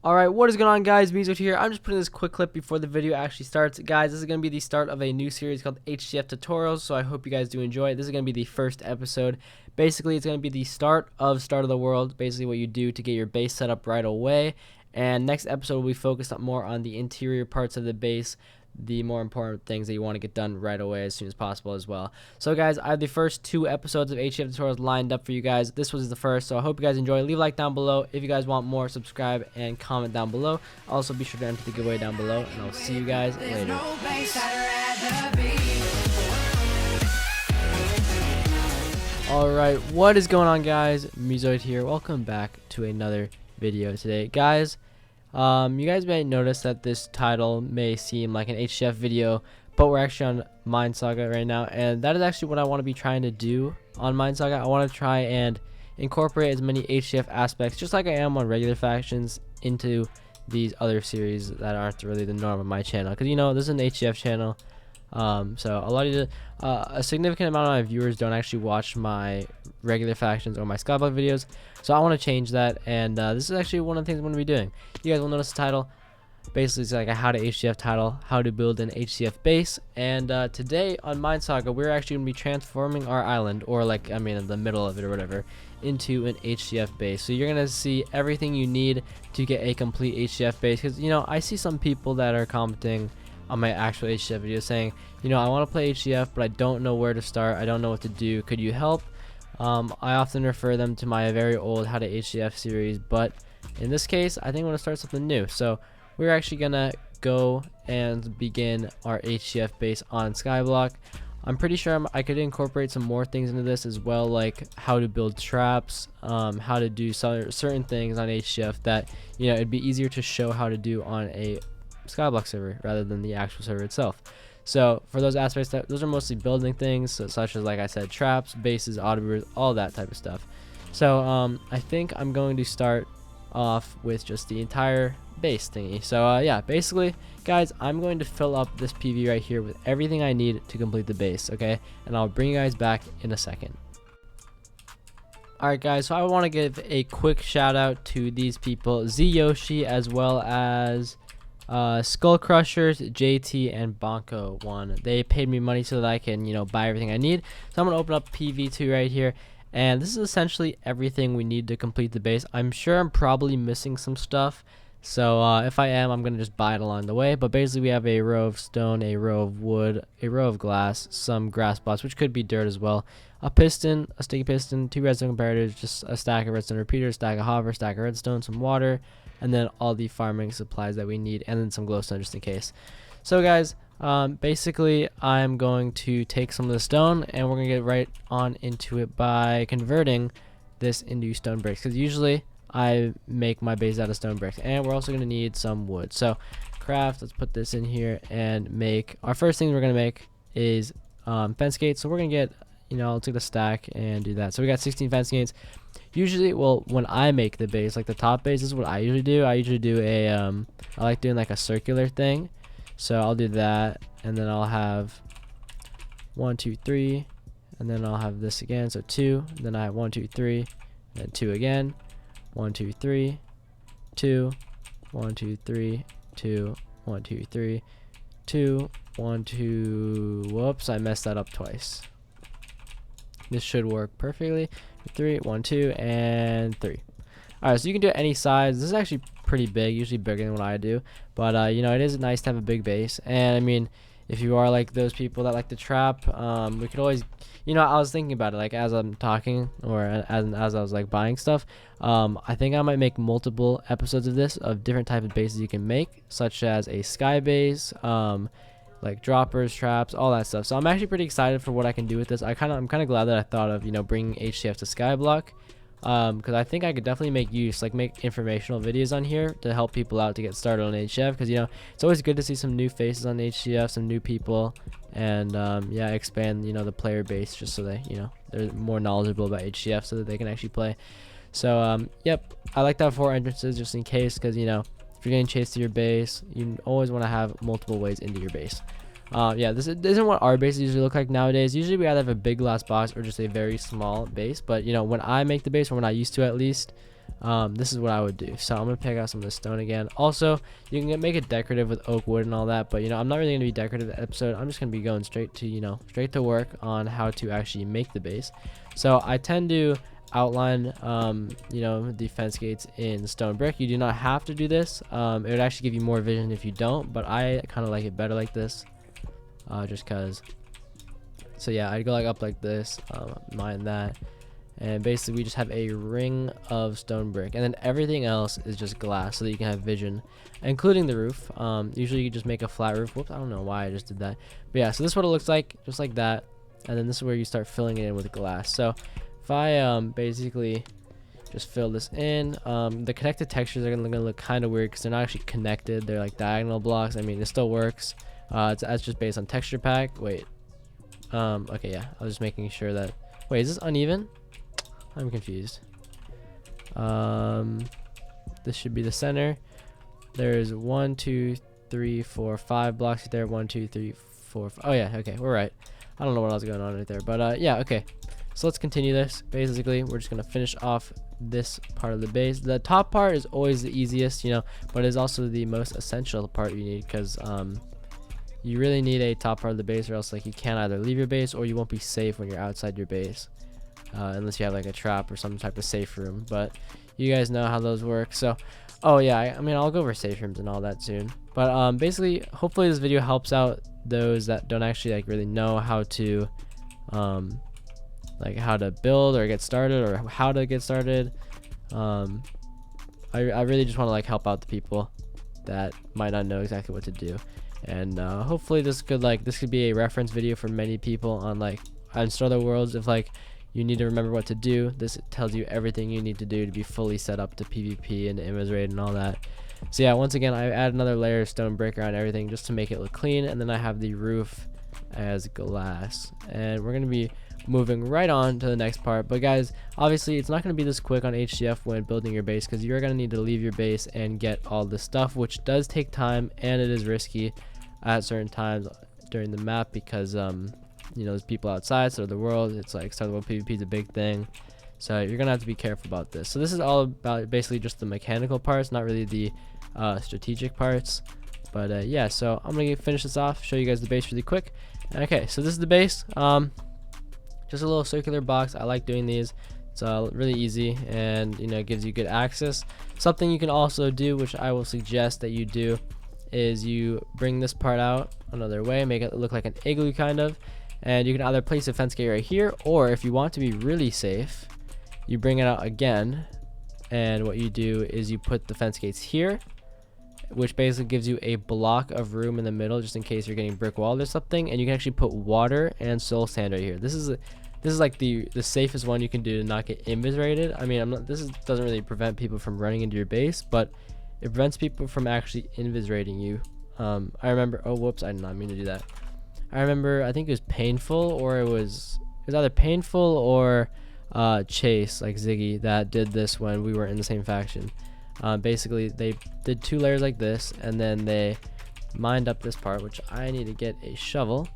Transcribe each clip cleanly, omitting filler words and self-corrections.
Alright, what is going on, guys? MeeZoid here. I'm just putting this quick clip before the video actually starts. Guys, this is going to be the start of a new series called HCF Tutorials, so I hope you guys do enjoy it. This is going to be the first episode. Basically, it's going to be the start of the world, basically what you do to get your base set up right away. And next episode will be focused more on the interior parts of the base, the more important things that you want to get done right away as soon as possible as well. So guys, I have the first 2 episodes of HCF tutorials lined up for you guys. This was the first, so I hope you guys enjoy. Leave a like down below. If you guys want more, subscribe and comment down below. Also be sure to enter the giveaway down below, and I'll see you guys later. Alright, what is going on, guys? MeeZoid here. Welcome back to another video today. Guys, you guys may notice that this title may seem like an HCF video, but we're actually on Mind Saga right now, and that is actually what I want to be trying to do on Mind Saga. I want to try and incorporate as many HCF aspects, just like I am on regular factions, into these other series that aren't really the norm of my channel. Because, you know, this is an HCF channel, so a significant amount of my viewers don't actually watch my regular factions or my Skyblock videos, so I want to change that. And this is actually one of the things I'm going to be doing. You guys will notice the title. Basically, it's like a how to HCF title, how to build an HCF base. And today on Mind Saga, we're actually going to be transforming our island, or like, I mean, in the middle of it or whatever, into an HCF base. So you're going to see everything you need to get a complete HCF base. Because, you know, I see some people that are commenting on my actual HCF video saying, you know, I want to play HCF, but I don't know where to start. I don't know what to do. Could you help? I often refer them to my very old How to HCF series, but in this case, I think I'm going to start something new. So we're actually going to go and begin our HCF base on Skyblock. I'm pretty sure I could incorporate some more things into this as well, like how to build traps, how to do certain things on HCF that, you know, it'd be easier to show how to do on a Skyblock server rather than the actual server itself. So for those aspects, those are mostly building things, such as, like I said, traps, bases, auditors, all that type of stuff. So I think I'm going to start off with just the entire base thingy. So yeah, basically, guys, I'm going to fill up this PV right here with everything I need to complete the base, okay? And I'll bring you guys back in a second. Alright, guys, so I want to give a quick shout out to these people, Zigy, as well as Skull Crushers, JT, and Bonko 1. They paid me money so that I can, you know, buy everything I need. So I'm gonna open up PV2 right here, and this is essentially everything we need to complete the base. I'm sure I'm probably missing some stuff, so if I am, I'm gonna just buy it along the way. But basically, we have a row of stone, a row of wood, a row of glass, some grass blocks, which could be dirt as well, a piston, a sticky piston, 2 redstone comparators, just a stack of redstone repeaters, stack of hover, stack of redstone, some water, and then all the farming supplies that we need, and then some glowstone just in case. So guys, basically I'm going to take some of the stone, and we're gonna get right on into it by converting this into stone bricks, because usually I make my base out of stone bricks. And we're also gonna need some wood. So craft, let's put this in here and make our first thing we're gonna make is fence gates. So we're gonna get, you know, I'll take the stack and do that. So we got 16 fence gates. Usually, well, when I make the base, like the top base, this is what I usually do. I usually do a I like doing like a circular thing. So I'll do that, and then I'll have 1 2 3, and then I'll have this again, so 2, and then I have 1 2 3, and then 2 again, 1 2 3 2, 1 2 3 2, 1 2 3 2, 1 2. Whoops, I messed that up twice. This should work perfectly. 3 1 2 and 3. Alright, so you can do it any size. This is actually pretty big, usually bigger than what I do, but you know, it is nice to have a big base. And I mean, if you are like those people that like to trap, we could always, you know, I was thinking about it, like as I'm talking, or as I was like buying stuff, I think I might make multiple episodes of this, of different types of bases you can make, such as a sky base, like droppers, traps, all that stuff. So I'm actually pretty excited for what I can do with this. I'm kind of glad that I thought of, you know, bringing HCF to Skyblock, because I think I could definitely make use, like make informational videos on here to help people out to get started on HCF, because, you know, it's always good to see some new faces on HCF, some new people, and yeah, expand, you know, the player base, just so they, you know, they're more knowledgeable about HCF so that they can actually play. So yep, I like to have 4 entrances just in case, because, you know, if you're getting chased to your base, you always want to have multiple ways into your base. Yeah, this isn't what our bases usually look like nowadays. Usually we either have a big glass box or just a very small base. But, you know, when I make the base, or when I used to at least, this is what I would do. So I'm gonna pick out some of the stone again. Also, you can make it decorative with oak wood and all that, but I'm not really gonna be decorative this episode. I'm just gonna be going straight to straight to work on how to actually make the base. So I tend to outline the fence gates in stone brick. You do not have to do this. It would actually give you more vision if you don't, but I kind of like it better like this, just cause. So yeah, I'd go up like this, mind that, and basically we just have a ring of stone brick, and then everything else is just glass so that you can have vision, including the roof. Usually you just make a flat roof. Whoops, I don't know why I just did that, but yeah, so this is what it looks like, just like that. And then this is where you start filling it in with glass. So if I basically just fill this in, the connected textures are gonna look kind of weird because they're not actually connected. They're like diagonal blocks. I mean, it still works. It's just based on texture pack. Wait. Okay, yeah. I was just making sure that. Wait, is this uneven? I'm confused. This should be the center. There's 1, 2, 3, 4, 5 blocks there. 1, 2, 3, 4. Oh yeah. Okay, we're right. I don't know what else is going on right there, but yeah. Okay. So let's continue this. Basically, we're just gonna finish off this part of the base. The top part is always the easiest, but it's also the most essential part you need, because you really need a top part of the base, or else you can't either leave your base or you won't be safe when you're outside your base, unless you have a trap or some type of safe room. But you guys know how those work. So, oh yeah, I mean I'll go over safe rooms and all that soon. But basically, hopefully this video helps out those that don't actually really know how to how to build or get started, or how to get started. I really just want to help out the people that might not know exactly what to do, and hopefully this could be a reference video for many people on Starter Worlds. If you need to remember what to do, this tells you everything you need to do to be fully set up to PvP and MeeZoid and all that. So yeah, once again, I add another layer of stone brick around everything just to make it look clean, and then I have the roof as glass, and we're gonna be moving right on to the next part. But guys, obviously it's not going to be this quick on HCF when building your base, because you're going to need to leave your base and get all this stuff, which does take time, and it is risky at certain times during the map, because there's people outside. So the world, it's Starter World PvP is a big thing, so you're gonna have to be careful about this. So this is all about basically just the mechanical parts, not really the strategic parts. But yeah, so I'm gonna finish this off, show you guys the base really quick. Okay, so this is the base. Just a little circular box. I like doing these. It's really easy, and it gives you good access. Something you can also do, which I will suggest that you do, is you bring this part out another way, make it look like an igloo kind of, and you can either place a fence gate right here, or if you want to be really safe, you bring it out again, and what you do is you put the fence gates here, which basically gives you a block of room in the middle just in case you're getting brick walled or something. And you can actually put water and soul sand right here. This is the safest one you can do to not get invis-rated. I mean, this doesn't really prevent people from running into your base, but it prevents people from actually invis-rating you. I remember, oh whoops, I did not mean to do that. I remember, I think it was Painful, or it was either Painful or Chase, Zigy, that did this when we were in the same faction. Basically they did 2 layers like this, and then they mined up this part, which I need to get a shovel,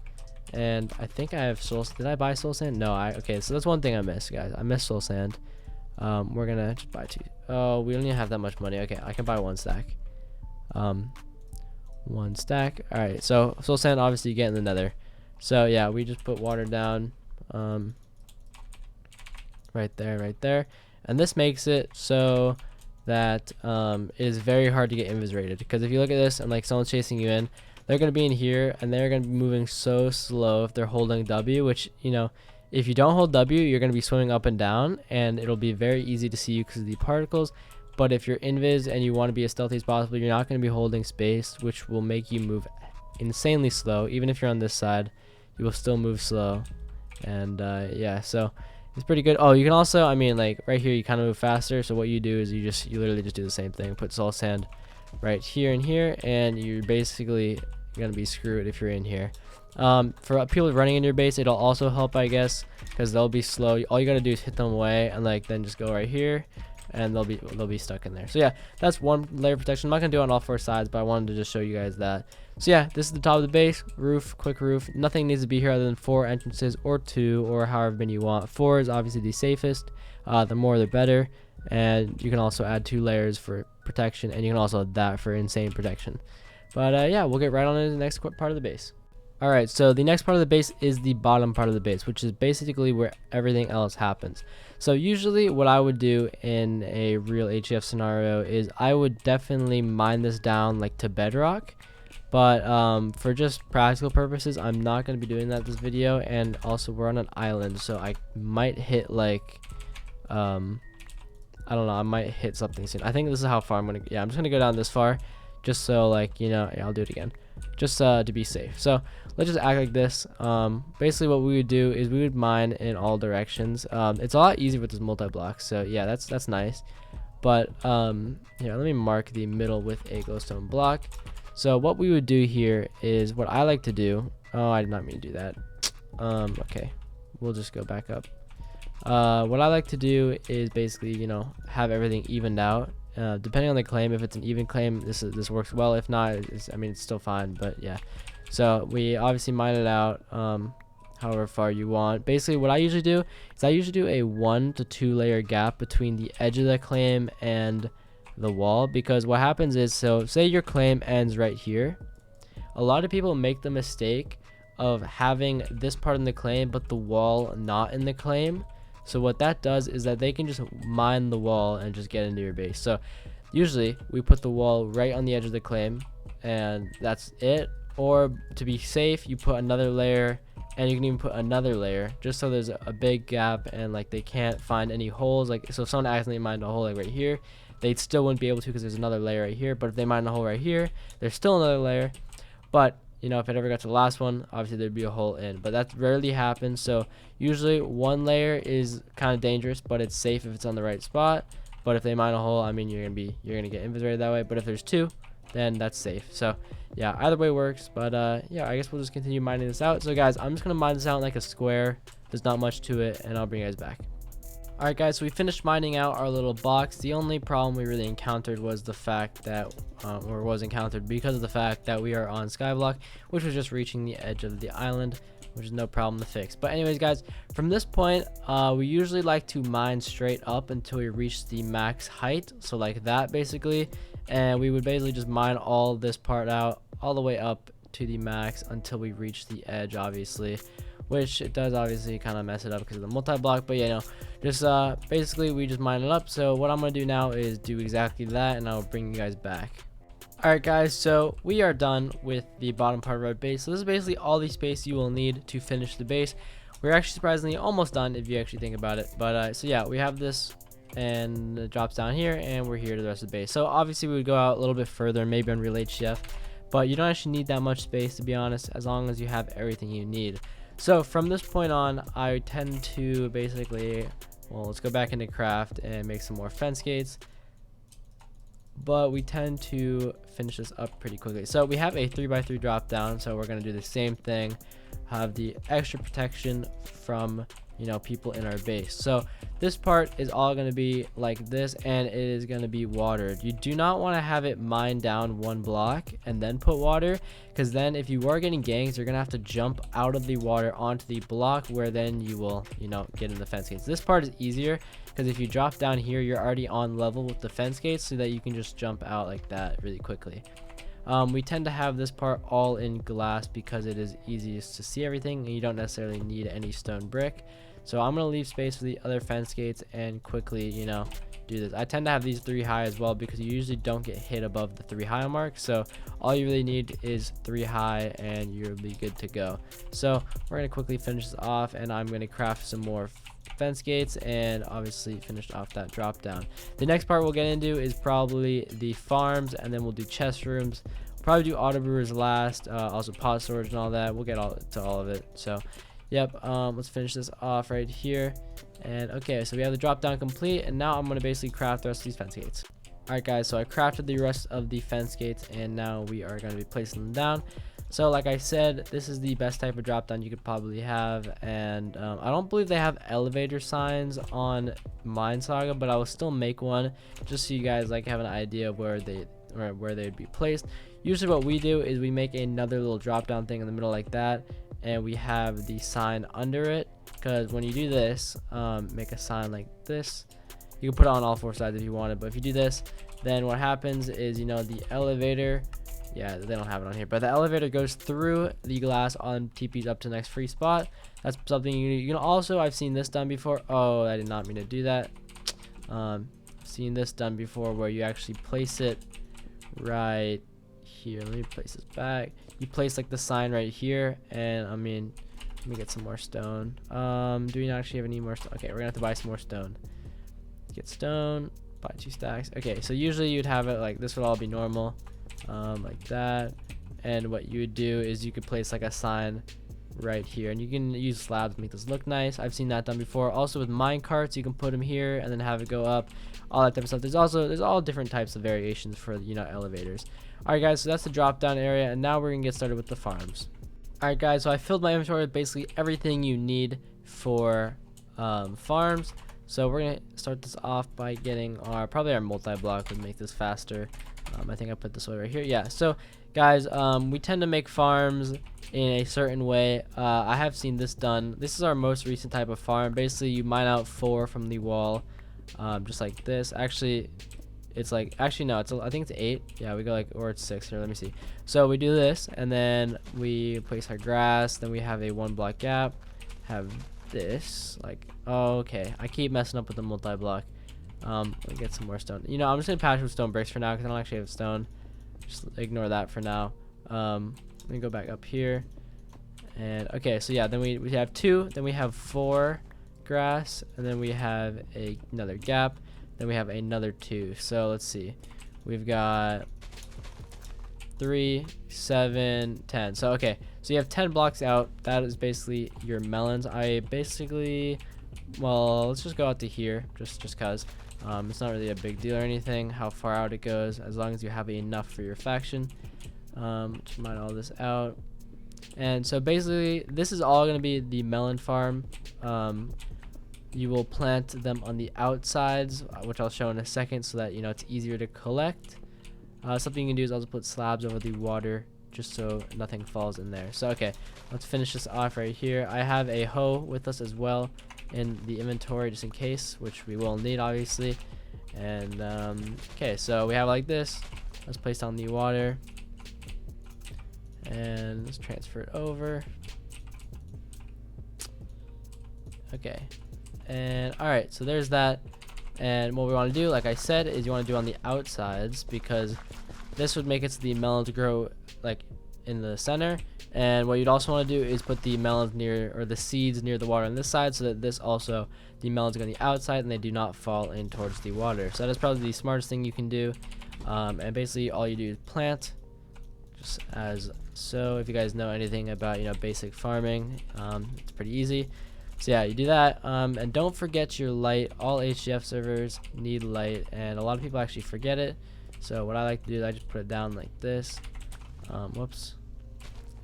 and I think I have soul. Did I buy soul sand? No. Okay, so that's one thing I missed, guys. I missed soul sand. We're gonna just buy 2. Oh, we don't even have that much money. Okay, I can buy 1 stack. 1 stack. All right, so soul sand obviously you get in the nether. So yeah, we just put water down right there, and this makes it so that it is very hard to get invis-rated, because if you look at this and someone's chasing you in, they're going to be in here, and they're going to be moving so slow if they're holding W, which if you don't hold W, you're going to be swimming up and down, and it'll be very easy to see you because of the particles. But if you're invis and you want to be as stealthy as possible, you're not going to be holding space, which will make you move insanely slow. Even if you're on this side, you will still move slow. And yeah, so it's pretty good. Oh, you can also, I mean, right here you kind of move faster. So what you do is you literally just do the same thing. Put soul sand right here and here, and you're basically gonna be screwed if you're in here. For people running in your base, it'll also help, I guess, because they'll be slow. All you gotta do is hit them away, and then just go right here, and they'll be stuck in there. So yeah, that's 1 layer of protection. I'm not gonna do it on all 4 sides, but I wanted to just show you guys that. So yeah, this is the top of the base. Roof, quick roof. Nothing needs to be here other than 4 entrances, or 2, or however many you want. 4 is obviously the safest. The more the better. and you can also add 2 layers for protection, and you can also add that for insane protection. But yeah, we'll get right on to the next part of the base. Alright, so the next part of the base is the bottom part of the base, which is basically where everything else happens. So usually what I would do in a real HCF scenario is I would definitely mine this down like to bedrock. But for just practical purposes, I'm not going to be doing that this video. And also we're on an island, so I might hit like, I don't know, I might hit something soon. I think this is how far I'm going to, yeah, I'm just going to go down this far. Just so like, you know, yeah, I'll do it again. Just to be safe. So let's just act like this. Basically what we would do is we would mine in all directions. It's a lot easier with this multi-block. So yeah, that's nice. But here, let me mark the middle with a glowstone block. So what we would do here is what I like to do. Oh, I did not mean to do that. Okay, we'll just go back up. What I like to do is basically, you know, have everything evened out. Depending on the claim, if it's an even claim, this works well. If not, I mean, it's still fine. But yeah, so we obviously mine it out however far you want. Basically what I usually do is I usually do a 1 to 2 layer gap between the edge of the claim and the wall, because what happens is, so say your claim ends right here, a lot of people make the mistake of having this part in the claim but the wall not in the claim. So what that does is that they can just mine the wall and just get into your base. So usually we put the wall right on the edge of the claim and that's it. Or to be safe, you put another layer, and you can even put another layer just so there's a big gap and like they can't find any holes. Like, so if someone accidentally mined a hole like right here, they still wouldn't be able to because there's another layer right here. But if they mine a hole right here, there's still another layer. But you know, if it ever got to the last one, obviously there'd be a hole in, but that rarely happens. So usually 1 layer is kind of dangerous, but it's safe if it's on the right spot. But if they mine a hole, I mean, you're gonna get inventoried that way. But if there's 2, then that's safe. So yeah, either way works. But yeah, I guess we'll just continue mining this out. So guys, I'm just gonna mine this out like a square. There's not much to it, and I'll bring you guys back. Alright guys, so we finished mining out our little box. The only problem we really encountered was the fact that, or was encountered because of the fact that we are on Skyblock, which was just reaching the edge of the island, which is no problem to fix. But anyways guys, from this point, we usually like to mine straight up until we reach the max height. So like that basically, and we would basically just mine all this part out all the way up to the max until we reach the edge, obviously. Which it does obviously kind of mess it up because of the multi-block, but yeah, no, just basically we just mine it up. So what I'm gonna do now is do exactly that, and I'll bring you guys back. Alright guys, so we are done with the bottom part of our base. So this is basically all the space you will need to finish the base. We're actually surprisingly almost done if you actually think about it. But so yeah, we have this, and it drops down here, and we're here to the rest of the base. So obviously we would go out a little bit further, maybe on real HCF, but you don't actually need that much space, to be honest, as long as you have everything you need. So from this point on, I tend to basically, well, let's go back into craft and make some more fence gates. But we tend to finish this up pretty quickly. So we have a 3x3 drop down, so we're going to do the same thing, have the extra protection from, you know, people in our base. So this part is all going to be like this, and it is going to be watered. You do not want to have it mined down 1 block and then put water, because then if you are getting gangs, you're going to have to jump out of the water onto the block, where then you will, you know, get in the fence gates. This part is easier because if you drop down here, you're already on level with the fence gates, so that you can just jump out like that really quickly. We tend to have this part all in glass because it is easiest to see everything, and you don't necessarily need any stone brick. So I'm going to leave space for the other fence gates and quickly, you know, do this. I tend to have these 3 high as well because you usually don't get hit above the 3 high mark. So all you really need is 3 high and you'll be good to go. So we're going to quickly finish this off, and I'm going to craft some more fence gates and obviously finish off that drop down. The next part we'll get into is probably the farms, and then we'll do chest rooms. We'll probably do auto brewers last, also pot storage and all that. We'll get to all of it. So yep, let's finish this off right here. And okay, so we have the drop down complete, and now I'm going to basically craft the rest of these fence gates. Alright guys, so I crafted the rest of the fence gates, and now we are going to be placing them down. So like I said, this is the best type of drop down you could probably have, and I don't believe they have elevator signs on Mine Saga, but I will still make one just so you guys like have an idea of where they'd be placed. Usually what we do is we make another little drop down thing in the middle like that, and we have the sign under it, because when you do this, make a sign like this, You can put it on all 4 sides if you wanted, but if you do this, then what happens is, you know, the elevator, yeah, they don't have it on here, but the elevator goes through the glass on TPs up to the next free spot. That's something you can also, I've seen this done before. Oh, I did not mean to do that. Seen this done before where you actually place it right here. Let me place this back. You place like the sign right here, and I mean, let me get some more stone. Do we not actually have any more stone? Okay, we're gonna have to buy some more stone. Get stone, buy 2 stacks. Okay, so usually you'd have it like this would all be normal, like that. And what you would do is you could place like a sign right here, and you can use slabs to make this look nice. I've seen that done before. Also with mine carts, you can put them here and then have it go up, all that type of stuff. There's all different types of variations for, you know, elevators. Alright guys, so that's the drop down area, and now we're gonna get started with the farms. Alright guys, so I filled my inventory with basically everything you need for farms. So we're gonna start this off by getting probably our multi-block would make this faster. I think I put this way right here. Yeah, so guys, we tend to make farms in a certain way. I have seen this done. This is our most recent type of farm. Basically, you mine out 4 from the wall, just like this. Actually, it's like, actually no, I think it's 8. Yeah, we go like, or it's 6 here. Let me see. So we do this, and then we place our grass. Then we have a 1 block gap. Have this like, oh, okay. I keep messing up with the multi-block. Let me get some more stone. You know, I'm just gonna patch with stone bricks for now because I don't actually have stone. Just ignore that for now. Let me go back up here, and okay, so yeah, then we have 2, then we have 4 grass, and then we have another gap, then we have another 2. So let's see, we've got 3, 7, 10. So okay, so you have 10 blocks out. That is basically your melons. I basically, well, let's just go out to here, just cause it's not really a big deal or anything how far out it goes, as long as you have enough for your faction. Just mine all this out, and so basically this is all going to be the melon farm. You will plant them on the outsides, which I'll show in a second, so that, you know, it's easier to collect. Something you can do is also put slabs over the water just so nothing falls in there. So okay, let's finish this off right here. I have a hoe with us as well in the inventory just in case, which we will need obviously. And okay, so we have like this. Let's place down the water and let's transfer it over. Okay, and all right, so there's that. And what we want to do, like I said, is you want to do on the outsides, because this would make it so the melons grow like in the center. And what you'd also want to do is put the melons near, or the seeds near the water on this side, so that this also, the melons go on the outside and they do not fall in towards the water. So that is probably the smartest thing you can do. And basically all you do is plant, just as so. If you guys know anything about, you know, basic farming, it's pretty easy. So yeah, you do that, and don't forget your light. All HCF servers need light, and a lot of people actually forget it. So what I like to do is I just put it down like this. Whoops.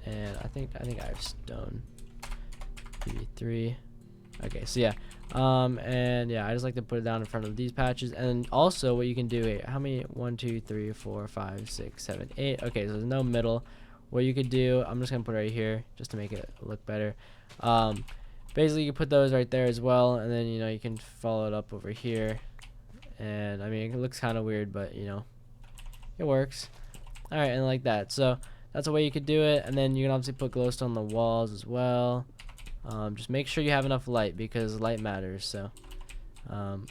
And I think I have stone. 3. Okay, so yeah, and yeah, I just like to put it down in front of these patches. And also, what you can do, how many? 1, 2, 3, 4, 5, 6, 7, 8. Okay, so there's no middle. What you could do, I'm just gonna put it right here just to make it look better. Basically, you can put those right there as well, and then, you know, you can follow it up over here. And I mean, it looks kind of weird, but you know, it works. All right, and like that. So that's a way you could do it. And then you can obviously put glowstone on the walls as well. Just make sure you have enough light, because light matters. So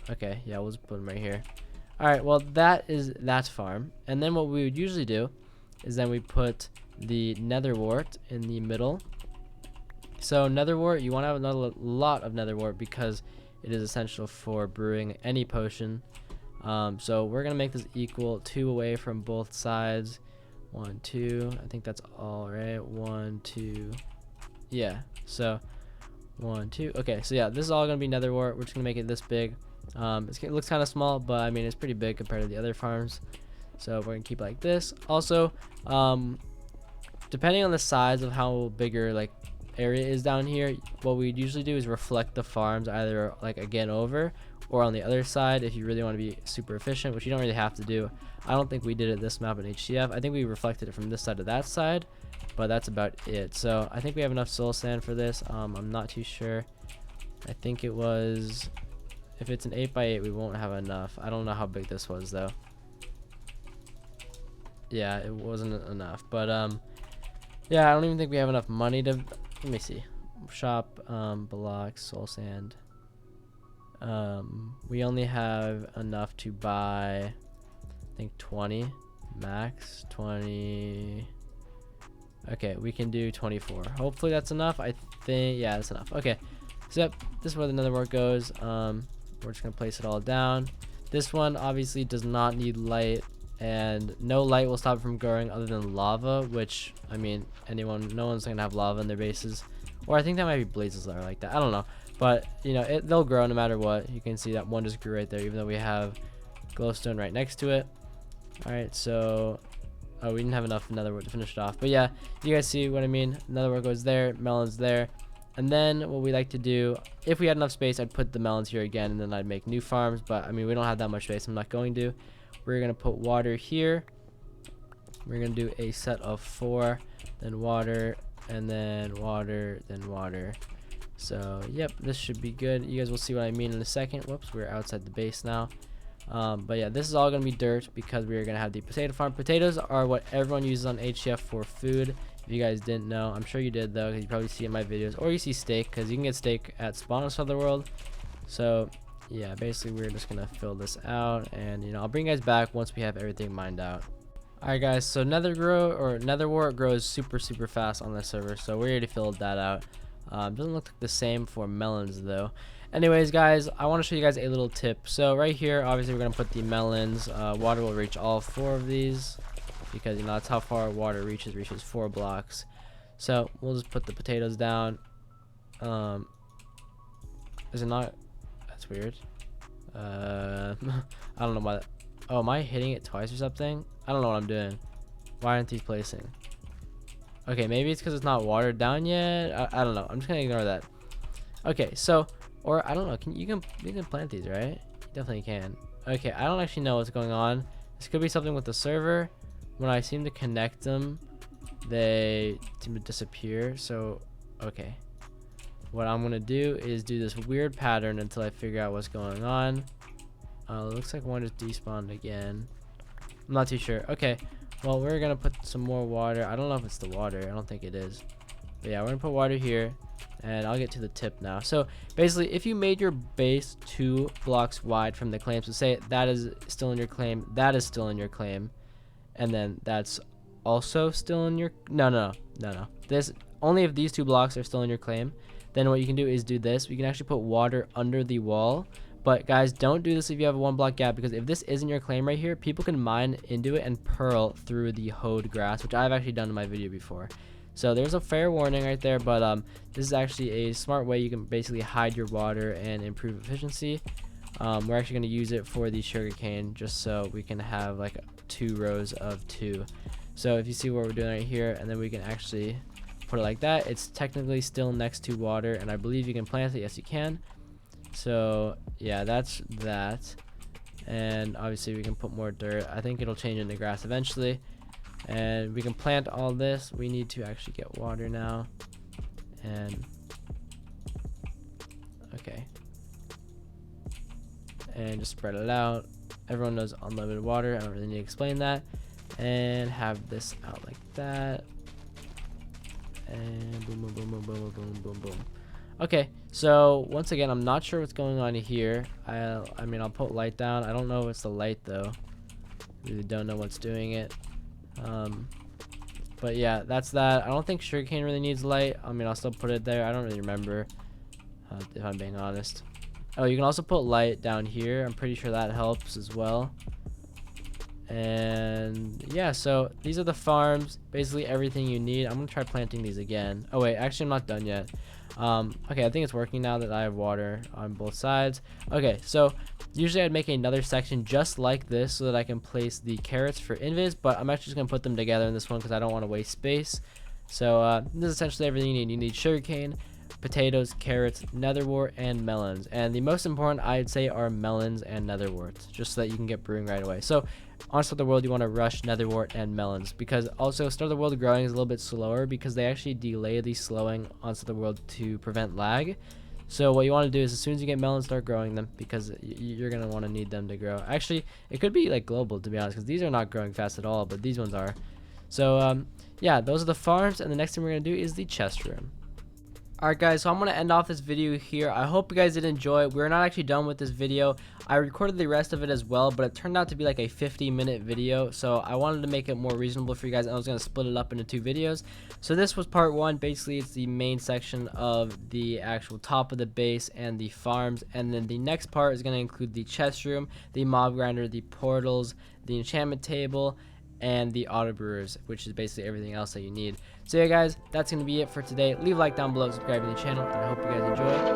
okay, yeah, we'll just put them right here. All right, well, that's farm. And then what we would usually do is then we put the nether wart in the middle. So nether wart, you want to have another lot of nether wart, because it is essential for brewing any potion. So we're gonna make this equal 2 away from both sides. 1, 2. I think that's all right. 1, 2. Yeah. So 1, 2. Okay. So yeah, this is all gonna be nether wart. We're just gonna make it this big. It looks kind of small, but I mean, it's pretty big compared to the other farms. So we're gonna keep it like this. Also, depending on the size of how big your like area is down here, what we'd usually do is reflect the farms either like again over, or on the other side if you really want to be super efficient, which you don't really have to do. I don't think we did it this map in HCF. I think we reflected it from this side to that side, but that's about it. So I think we have enough soul sand for this. I'm not too sure. I think it was if it's an 8x8, we won't have enough. I don't know how big this was though. Yeah, it wasn't enough, but yeah, I don't even think we have enough money to, let me see, shop, blocks, soul sand. We only have enough to buy, I think 20 max. 20. Okay, we can do 24. Hopefully that's enough. I think, yeah, that's enough. Okay, so yep, this is where the netherwork goes. We're just gonna place it all down. This one obviously does not need light, and no light will stop it from growing other than lava, which, I mean, no one's gonna have lava in their bases. Or I think that might be blazes that are like that. I don't know, but you know, they'll grow no matter what. You can see that one just grew right there, even though we have glowstone right next to it. All right, so oh, we didn't have enough netherwork to finish it off, but yeah, you guys see what I mean. Netherwork goes there, melons there, and then what we like to do, if we had enough space, I'd put the melons here again, and then I'd make new farms. But I mean, we don't have that much space. I'm not going to. We're gonna put water here. We're gonna do a set of 4, then water, and then water, then water. So yep, this should be good. You guys will see what I mean in a second. Whoops, we're outside the base now. But yeah, this is all gonna be dirt because we are gonna have the potato farm. Potatoes are what everyone uses on HCF for food. If you guys didn't know, I'm sure you did though, because you probably see it in my videos, or you see steak, because you can get steak at spawn on SOTW world. So yeah, basically we're just gonna fill this out, and you know, I'll bring you guys back once we have everything mined out. Alright guys, so netherwort grows super fast on this server, so we already filled that out. Doesn't look like the same for melons though. Anyways guys, I want to show you guys a little tip. So right here, obviously we're gonna put the melons. Water will reach all 4 of these, because you know that's how far water reaches 4 blocks. So we'll just put the potatoes down. Is it not? That's weird. I don't know why. Oh, am I hitting it twice or something? I don't know what I'm doing. Why aren't these placing? Okay, maybe it's because it's not watered down yet. I don't know. I'm just gonna ignore that. Okay, so, or I don't know. You can plant these, right? You definitely can. Okay, I don't actually know what's going on. This could be something with the server. When I seem to connect them, they seem to disappear. So, okay. What I'm gonna do is do this weird pattern until I figure out what's going on. Looks like one just despawned again. I'm not too sure. Okay, well, we're gonna put some more water. I don't know if it's the water. I don't think it is. But yeah, we're gonna put water here, and I'll get to the tip now. So basically, if you made your base 2 blocks wide from the claim, so say that is still in your claim, that is still in your claim, and then that's also still in your no. This only if these 2 blocks are still in your claim, then what you can do is do this. We can actually put water under the wall. But guys, don't do this if you have a 1 block gap, because if this isn't your claim right here, people can mine into it and pearl through the hoed grass, which I've actually done in my video before. So there's a fair warning right there, but this is actually a smart way you can basically hide your water and improve efficiency. We're actually going to use it for the sugarcane, just so we can have like 2 rows of 2. So if you see what we're doing right here, and then we can actually put it like that, it's technically still next to water, and I believe you can plant it. Yes, you can. So yeah, that's that, and obviously we can put more dirt. I think it'll change into grass eventually, and we can plant all this. We need to actually get water now, and okay, and just spread it out. Everyone knows unlimited water. I don't really need to explain that. And have this out like that, and boom, boom. Okay, so once again, I'm not sure what's going on here. I mean, I'll put light down. I don't know if it's the light though. Really don't know what's doing it. But yeah, that's that. I don't think sugarcane really needs light. I mean, I'll still put it there. I don't really remember, if I'm being honest. Oh, you can also put light down here. I'm pretty sure that helps as well. And yeah, so these are the farms, basically everything you need. I'm gonna try planting these again. Oh wait, actually I'm not done yet. Okay, I think it's working now that I have water on both sides. Okay, so usually I'd make another section just like this so that I can place the carrots for invis, but I'm actually just gonna put them together in this one because I don't want to waste space. So this is essentially everything you need. You need sugarcane, potatoes, carrots, netherwort, and melons. And the most important, I'd say, are melons and netherworts, just so that you can get brewing right away. So on Start the World, you want to rush netherwort and melons, because also Start the World growing is a little bit slower because they actually delay the slowing on Start the World to prevent lag. So what you want to do is as soon as you get melons, start growing them, because you're going to want to need them to grow. Actually, it could be like global, to be honest, because these are not growing fast at all, but these ones are. So yeah, those are the farms, and the next thing we're going to do is the chest room. Alright guys, so I'm going to end off this video here. I hope you guys did enjoy it. We're not actually done with this video. I recorded the rest of it as well, but it turned out to be like a 50-minute video, so I wanted to make it more reasonable for you guys, and I was going to split it up into 2 videos. So this was part 1. Basically, it's the main section of the actual top of the base and the farms, and then the next part is going to include the chest room, the mob grinder, the portals, the enchantment table, and the auto brewers, which is basically everything else that you need. So yeah guys, that's going to be it for today. Leave a like down below, subscribe to the channel, and I hope you guys enjoy.